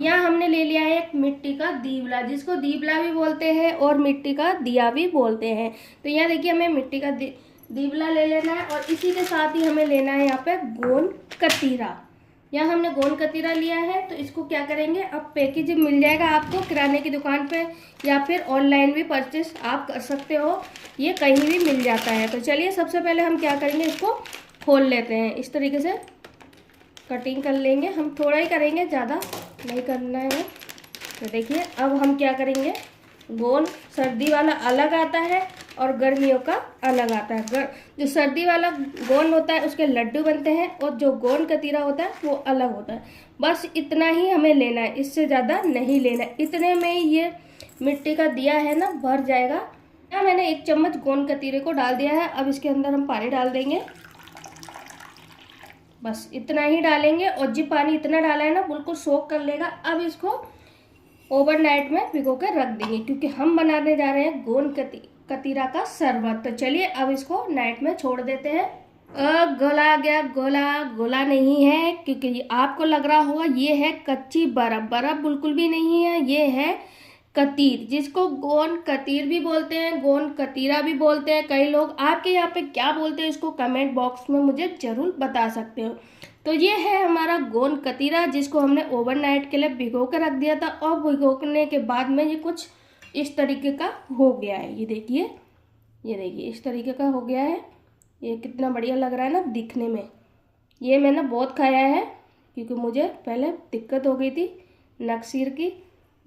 यहाँ हमने ले लिया है एक मिट्टी का दीवला, जिसको दीवला भी बोलते हैं और मिट्टी का दिया भी बोलते हैं। तो यहाँ देखिए हमें मिट्टी का दीवला ले लेना है और इसी के साथ ही हमें लेना है यहाँ पे गोंद कतीरा। यहाँ हमने गोंद कतीरा लिया है। तो इसको क्या करेंगे, अब पैकेज मिल जाएगा आपको किराने की दुकान पे या फिर ऑनलाइन भी परचेस आप कर सकते हो, ये कहीं भी मिल जाता है। तो चलिए सबसे पहले हम क्या करेंगे, इसको खोल लेते हैं। इस तरीके से कटिंग कर लेंगे, हम थोड़ा ही करेंगे, ज़्यादा नहीं करना है। तो देखिए अब हम क्या करेंगे, गोंद सर्दी वाला अलग आता है और गर्मियों का अलग आता है। जो सर्दी वाला गोंद होता है उसके लड्डू बनते हैं और जो गोंद कतीरा होता है वो अलग होता है। बस इतना ही हमें लेना है, इससे ज़्यादा नहीं लेना है। इतने में ही ये मिट्टी का दिया है ना भर जाएगा। यहाँ मैंने 1 चम्मच गोंद कतीरे को डाल दिया है। अब इसके अंदर हम पानी डाल देंगे, बस इतना ही डालेंगे और जो पानी इतना डाला है ना बिल्कुल सोख कर लेगा। अब इसको ओवरनाइट में भिगो कर रख देंगे, क्योंकि हम बनाने जा रहे हैं गोंद कतीरा का शरबत। तो चलिए अब इसको नाइट में छोड़ देते हैं। गोला गया, गोला नहीं है, क्योंकि आपको लग रहा होगा ये है कच्ची बर्फ। बर्फ बिल्कुल भी नहीं है, ये है कतीर, जिसको गोंद कतीर भी बोलते हैं, गोंद कतीरा भी बोलते हैं कई लोग। आपके यहाँ पे क्या बोलते हैं इसको कमेंट बॉक्स में मुझे ज़रूर बता सकते हो। तो ये है हमारा गोंद कतीरा, जिसको हमने ओवरनाइट के लिए भिगो कर रख दिया था और भिगोने के बाद में ये कुछ इस तरीके का हो गया है। ये देखिए इस तरीके का हो गया है। ये कितना बढ़िया लग रहा है ना दिखने में। ये मैंने बहुत खाया है, क्योंकि मुझे पहले दिक्कत हो गई थी नक्सीर की।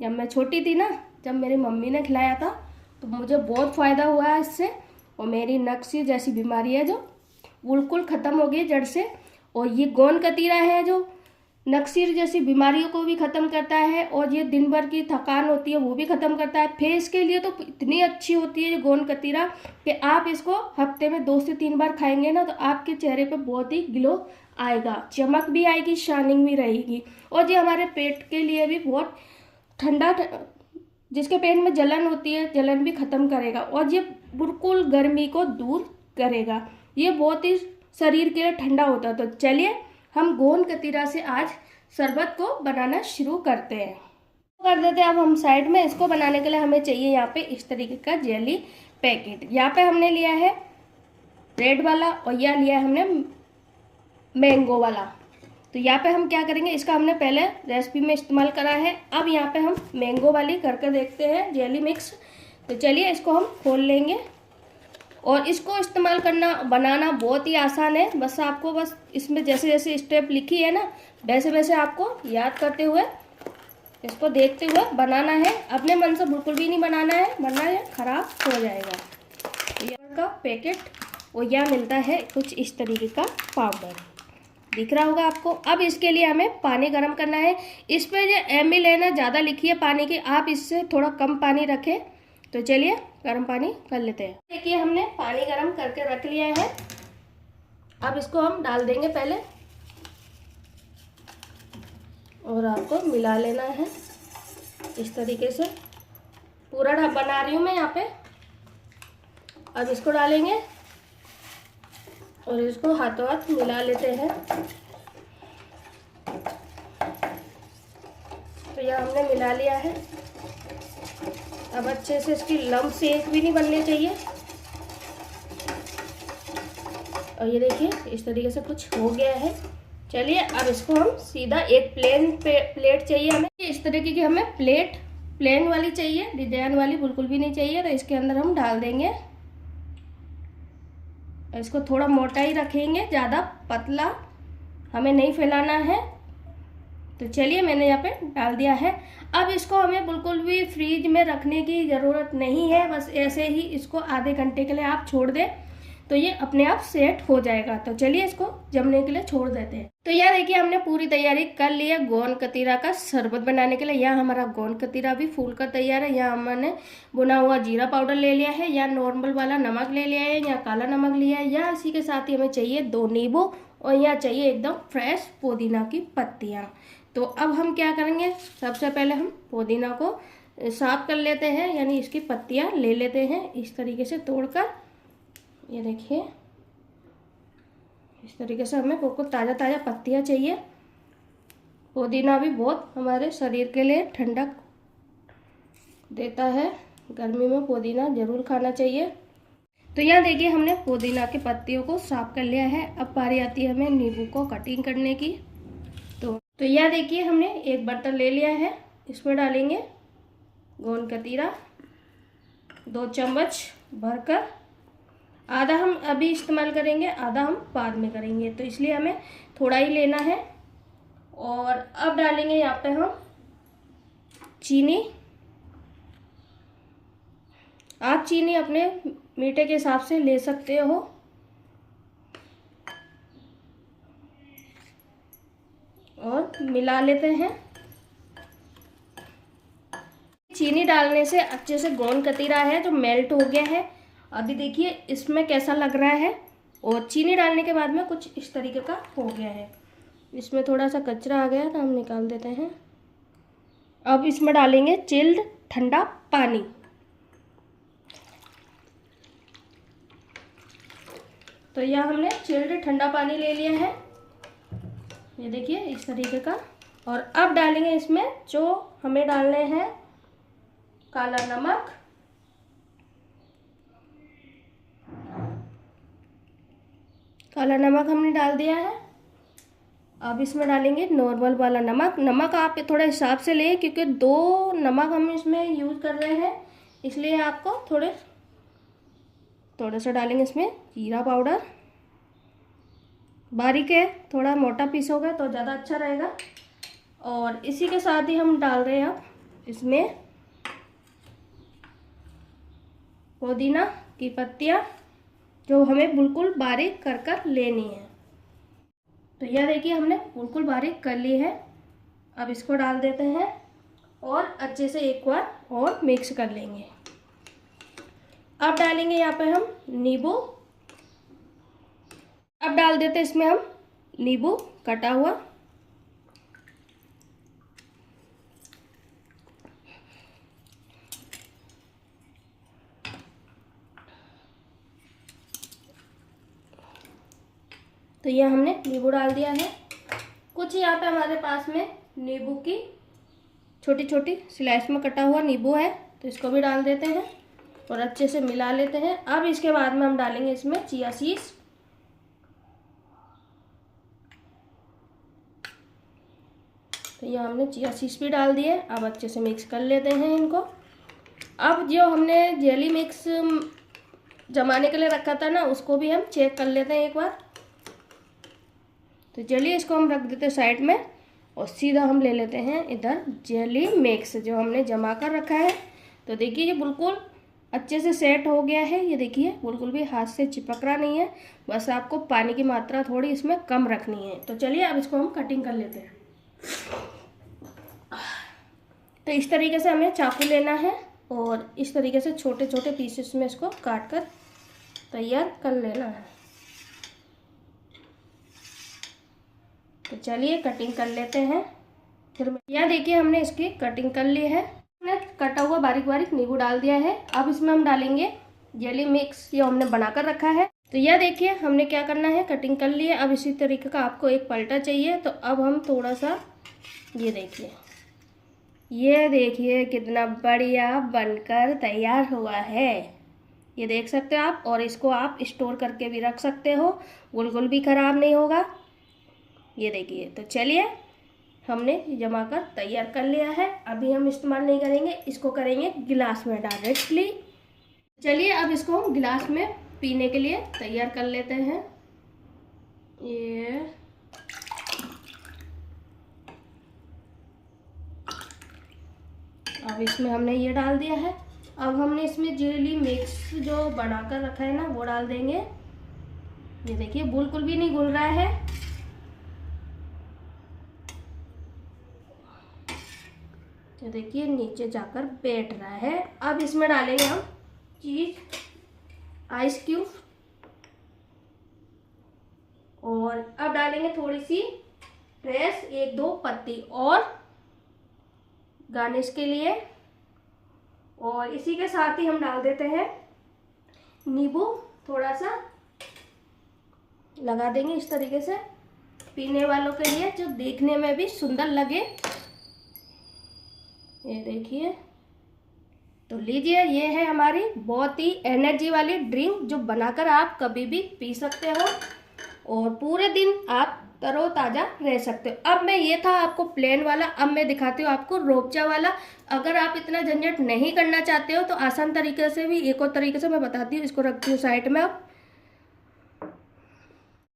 जब मैं छोटी थी ना, जब मेरी मम्मी ने खिलाया था तो मुझे बहुत फ़ायदा हुआ है इससे। और मेरी नक्सीर जैसी बीमारी है जो बिल्कुल ख़त्म हो गई जड़ से। और ये गोंद कतीरा है जो नक्सीर जैसी बीमारियों को भी ख़त्म करता है और ये दिन भर की थकान होती है वो भी ख़त्म करता है। फेस के लिए तो इतनी अच्छी होती है ये गोंद कतीरा कि आप इसको हफ्ते में 2 से 3 बार खाएंगे ना तो आपके चेहरे पे बहुत ही ग्लो आएगा, चमक भी आएगी, शाइनिंग भी रहेगी। और ये हमारे पेट के लिए भी बहुत ठंडा, जिसके पेट में जलन होती है जलन भी ख़त्म करेगा और ये बिल्कुल गर्मी को दूर करेगा। ये बहुत ही शरीर के लिए ठंडा होता है। तो चलिए हम गोंद कतीरा से आज शरबत को बनाना शुरू करते हैं। कर देते हैं अब हम साइड में। इसको बनाने के लिए हमें चाहिए यहाँ पे इस तरीके का जेली पैकेट। यहाँ पे हमने लिया है रेड वाला और यह लिया है हमने मैंगो वाला। तो यहाँ पे हम क्या करेंगे, इसका हमने पहले रेसिपी में इस्तेमाल करा है। अब यहाँ पे हम मैंगो वाली करके देखते हैं जेली मिक्स। तो चलिए इसको हम खोल लेंगे और इसको इस्तेमाल करना बनाना बहुत ही आसान है। बस आपको बस इसमें जैसे जैसे स्टेप लिखी है ना वैसे वैसे आपको याद करते हुए इसको देखते हुए बनाना है। अपने मन से बिल्कुल भी नहीं बनाना है वरना ये खराब हो जाएगा। यह का पैकेट और यह मिलता है कुछ इस तरीके का पाउडर, दिख रहा होगा आपको। अब इसके लिए हमें पानी गर्म करना है। इस पर जो ml है ना ज़्यादा लिखी है पानी की, आप इससे थोड़ा कम पानी रखें। तो चलिए गर्म पानी कर लेते हैं। देखिए हमने पानी गर्म करके रख लिया है। अब इसको हम डाल देंगे पहले और आपको मिला लेना है इस तरीके से। पूरा बना रही हूँ मैं यहाँ पे। अब इसको डालेंगे और इसको हाथों हाथ मिला लेते हैं। तो यह हमने मिला लिया है। अब अच्छे से इसकी लम्प से एक भी नहीं बनने चाहिए। और ये देखिए इस तरीके से कुछ हो गया है। चलिए अब इसको हम सीधा एक प्लेट चाहिए हमें। इस तरीके की हमें प्लेट प्लेन वाली चाहिए, डिजाइन वाली बिल्कुल भी नहीं चाहिए। तो इसके अंदर हम डाल देंगे। इसको थोड़ा मोटा ही रखेंगे, ज़्यादा पतला हमें नहीं फैलाना है। तो चलिए मैंने यहाँ पे डाल दिया है। अब इसको हमें बिल्कुल भी फ्रीज में रखने की ज़रूरत नहीं है। बस ऐसे ही इसको आधे घंटे के लिए आप छोड़ दें तो ये अपने आप सेट हो जाएगा। तो चलिए इसको जमने के लिए छोड़ देते हैं। तो यार देखिए हमने पूरी तैयारी कर ली है गोंद कतीरा का शरबत बनाने के लिए। यहाँ हमारा गोंद कतीरा भी फूल कर तैयार है। यहाँ हमने भुना हुआ जीरा पाउडर ले लिया है, या नॉर्मल वाला नमक ले लिया है, या काला नमक लिया है, या इसी के साथ ही हमें चाहिए 2 नींबू और यहाँ चाहिए एकदम फ्रेश पुदीना की पत्तियाँ। तो अब हम क्या करेंगे, सबसे पहले हम पुदीना को साफ कर लेते हैं, यानी इसकी पत्तियाँ ले लेते हैं इस तरीके से तोड़कर। ये देखिए इस तरीके से हमें बिल्कुल ताज़ा ताज़ा पत्तियाँ चाहिए। पुदीना भी बहुत हमारे शरीर के लिए ठंडक देता है। गर्मी में पुदीना ज़रूर खाना चाहिए। तो यहाँ देखिए हमने पुदीना के पत्तियों को साफ कर लिया है। अब बारी आती है हमें नींबू को कटिंग करने की। तो यहाँ देखिए हमने एक बर्तन ले लिया है। इसमें डालेंगे गोंद कतीरा 2 चम्मच भरकर। आधा हम अभी इस्तेमाल करेंगे, आधा हम बाद में करेंगे, तो इसलिए हमें थोड़ा ही लेना है। और अब डालेंगे यहाँ पे हम चीनी। आप चीनी अपने मीठे के हिसाब से ले सकते हो। और मिला लेते हैं। चीनी डालने से अच्छे से गोंद कतीरा है जो मेल्ट हो गया है। अभी देखिए इसमें कैसा लग रहा है। और चीनी डालने के बाद में कुछ इस तरीके का हो गया है। इसमें थोड़ा सा कचरा आ गया तो हम निकाल देते हैं। अब इसमें डालेंगे चिल्ड ठंडा पानी। तो यह हमने चिल्ड ठंडा पानी ले लिया है, ये देखिए इस तरीके का। और अब डालेंगे इसमें जो हमें डालने हैं काला नमक। काला नमक हमने डाल दिया है। अब इसमें डालेंगे नॉर्मल वाला नमक। नमक आप थोड़ा हिसाब से लें क्योंकि 2 नमक हम इसमें यूज़ कर रहे हैं, इसलिए आपको थोड़ा सा डालेंगे इसमें जीरा पाउडर। बारीक है, थोड़ा मोटा पीस होगा तो ज़्यादा अच्छा रहेगा। और इसी के साथ ही हम डाल रहे हैं अब इसमें पुदीना की पत्तियाँ जो हमें बिल्कुल बारीक कर कर लेनी है। तो यह देखिए हमने बिल्कुल बारीक कर ली है। अब इसको डाल देते हैं और अच्छे से एक बार और मिक्स कर लेंगे। अब डालेंगे यहाँ पे हम नींबू। अब डाल देते हैं इसमें हम नींबू कटा हुआ। तो यह हमने नींबू डाल दिया है। कुछ यहाँ पे हमारे पास में नींबू की छोटी छोटी स्लाइस में कटा हुआ नींबू है, तो इसको भी डाल देते हैं और अच्छे से मिला लेते हैं। अब इसके बाद में हम डालेंगे इसमें चिया सीड्स। तो यहाँ हमने चिया सीड्स भी डाल दिए। अब अच्छे से मिक्स कर लेते हैं इनको। अब जो हमने जेली मिक्स जमाने के लिए रखा था ना, उसको भी हम चेक कर लेते हैं एक बार। तो चलिए इसको हम रख देते हैं साइड में और सीधा हम ले लेते हैं इधर जेली मिक्स जो हमने जमा कर रखा है। तो देखिए ये बिल्कुल अच्छे से सेट हो गया है। ये देखिए बिल्कुल भी हाथ से चिपक रहा नहीं है। बस आपको पानी की मात्रा थोड़ी इसमें कम रखनी है। तो चलिए अब इसको हम कटिंग कर लेते हैं। तो इस तरीके से हमें चाकू लेना है और इस तरीके से छोटे छोटे पीसेस में इसको काट कर तैयार कर लेना है। तो चलिए कटिंग कर लेते हैं। फिर यहाँ देखिए हमने इसकी कटिंग कर ली है। हमने कटा हुआ बारीक बारीक नींबू डाल दिया है। अब इसमें हम डालेंगे जेली मिक्स, ये हमने बनाकर रखा है। तो यह देखिए हमने क्या करना है, कटिंग कर ली है। अब इसी तरीके का आपको एक पलटा चाहिए। तो अब हम थोड़ा सा ये देखिए कितना बढ़िया बनकर तैयार हुआ है। ये देख सकते हो आप। और इसको आप स्टोर करके भी रख सकते हो, बिल्कुल भी ख़राब नहीं होगा। ये देखिए। तो चलिए हमने जमा कर तैयार कर लिया है। अभी हम इस्तेमाल नहीं करेंगे, इसको करेंगे गिलास में डायरेक्टली। चलिए अब इसको हम गिलास में पीने के लिए तैयार कर लेते हैं। ये अब इसमें हमने ये डाल दिया है। अब हमने इसमें जेली मिक्स जो बनाकर रखा है ना, वो डाल देंगे। ये देखिए बिल्कुल भी नहीं घुल रहा है। तो देखिए नीचे जाकर बैठ रहा है। अब इसमें डालेंगे हम चीज, आइस क्यूब। और अब डालेंगे थोड़ी सी फ्रेश 1-2 पत्ती और गार्निश के लिए। और इसी के साथ ही हम डाल देते हैं नींबू, थोड़ा सा लगा देंगे इस तरीके से। पीने वालों के लिए जो देखने में भी सुंदर लगे। ये देखिए, तो लीजिए, ये है हमारी बहुत ही एनर्जी वाली ड्रिंक जो बनाकर आप कभी भी पी सकते हो और पूरे दिन आप तरोताज़ा रह सकते हो। अब मैं, ये था आपको प्लेन वाला, अब मैं दिखाती हूँ आपको रोबजा वाला। अगर आप इतना झंझट नहीं करना चाहते हो तो आसान तरीके से भी एक और तरीके से मैं बताती हूँ। इसको रखती हूँ साइड में। अब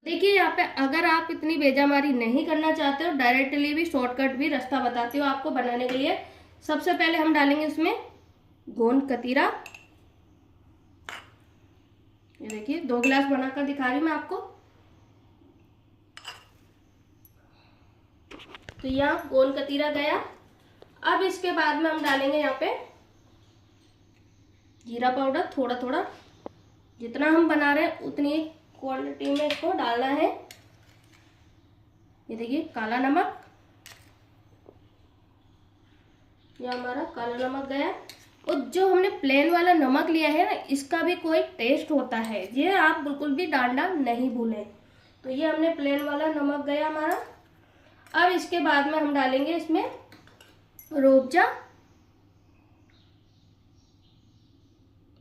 देखिए यहाँ पे, अगर आप इतनी बेजामारी नहीं करना चाहते हो, डायरेक्टली भी शॉर्टकट भी रास्ता बताती हूँ आपको बनाने के लिए। सबसे पहले हम डालेंगे इसमें गोंद कतीरा। ये देखिए 2 गिलास बनाकर दिखा रही मैं आपको। तो यहाँ गोंद कतीरा गया। अब इसके बाद में हम डालेंगे यहाँ पे जीरा पाउडर, थोड़ा थोड़ा, जितना हम बना रहे हैं उतनी क्वांटिटी में इसको डालना है। ये देखिए काला नमक, ये हमारा काला नमक गया। और जो हमने प्लेन वाला नमक लिया है ना, इसका भी कोई टेस्ट होता है, ये आप बिल्कुल भी डालना नहीं भूलें। तो ये हमने प्लेन वाला नमक गया हमारा। अब इसके बाद में हम डालेंगे इसमें रूअफ़ज़ा।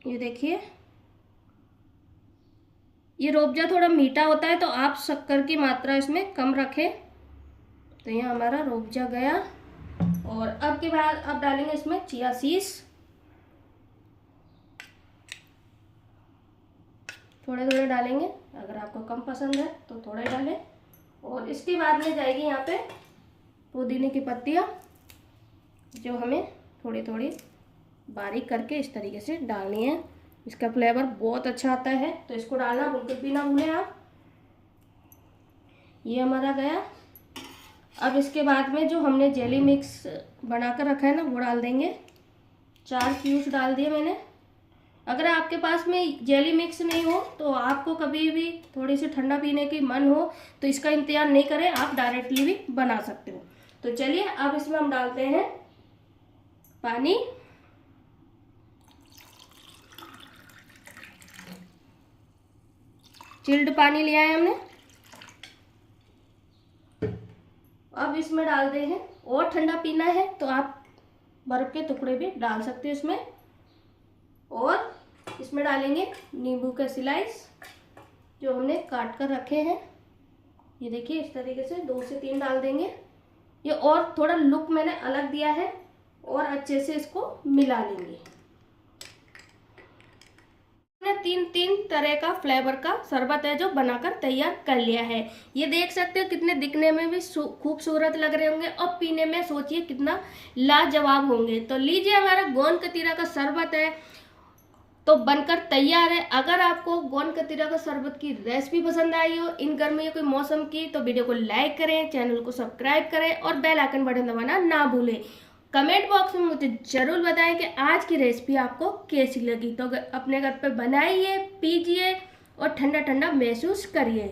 ये देखिए, ये रूअफ़ज़ा थोड़ा मीठा होता है तो आप शक्कर की मात्रा इसमें कम रखें। तो ये हमारा रूअफ़ज़ा गया। और अब के बाद अब डालेंगे इसमें चिया सीड्स, थोड़े थोड़े डालेंगे, अगर आपको कम पसंद है तो थोड़े डालें। और इसके बाद में जाएगी यहाँ पे पुदीने की पत्तियाँ, जो हमें थोड़ी थोड़ी बारीक करके इस तरीके से डालनी है। इसका फ्लेवर बहुत अच्छा आता है, तो इसको डालना बिल्कुल भी ना भूलें आप। ये हमारा गया। अब इसके बाद में जो हमने जेली मिक्स बनाकर रखा है ना, वो डाल देंगे। 4 क्यूब्स डाल दिए मैंने। अगर आपके पास में जेली मिक्स नहीं हो तो आपको कभी भी थोड़ी सी ठंडा पीने की मन हो तो इसका इंतजार नहीं करें, आप डायरेक्टली भी बना सकते हो। तो चलिए अब इसमें हम डालते हैं पानी। चिल्ड पानी लिया है हमने। अब इसमें डाल दे हैं, और ठंडा पीना है तो आप बर्फ के टुकड़े भी डाल सकते हो इसमें। और इसमें डालेंगे नींबू के स्लाइस जो हमने काट कर रखे हैं। ये देखिए इस तरीके से 2 से 3 डाल देंगे। ये और थोड़ा लुक मैंने अलग दिया है, और अच्छे से इसको मिला लेंगे। मैंने 3 तरह का फ्लेवर का शरबत है जो बनाकर तैयार कर लिया है। ये देख सकते हो कितने दिखने में भी खूबसूरत लग रहे होंगे, और पीने में सोचिए कितना लाजवाब होंगे। तो लीजिए, हमारा गोंद कतीरा का शरबत है तो बनकर तैयार है। अगर आपको गोंद कतीरा का शरबत की रेसिपी पसंद आई हो इन गर्मियों के मौसम की, तो वीडियो को लाइक करें, चैनल को सब्सक्राइब करें और बेल आइकन बटन दबाना ना भूलें। कमेंट बॉक्स में मुझे ज़रूर बताएं कि आज की रेसिपी आपको कैसी लगी। तो अपने घर पे बनाइए, पीजिए और ठंडा ठंडा महसूस करिए।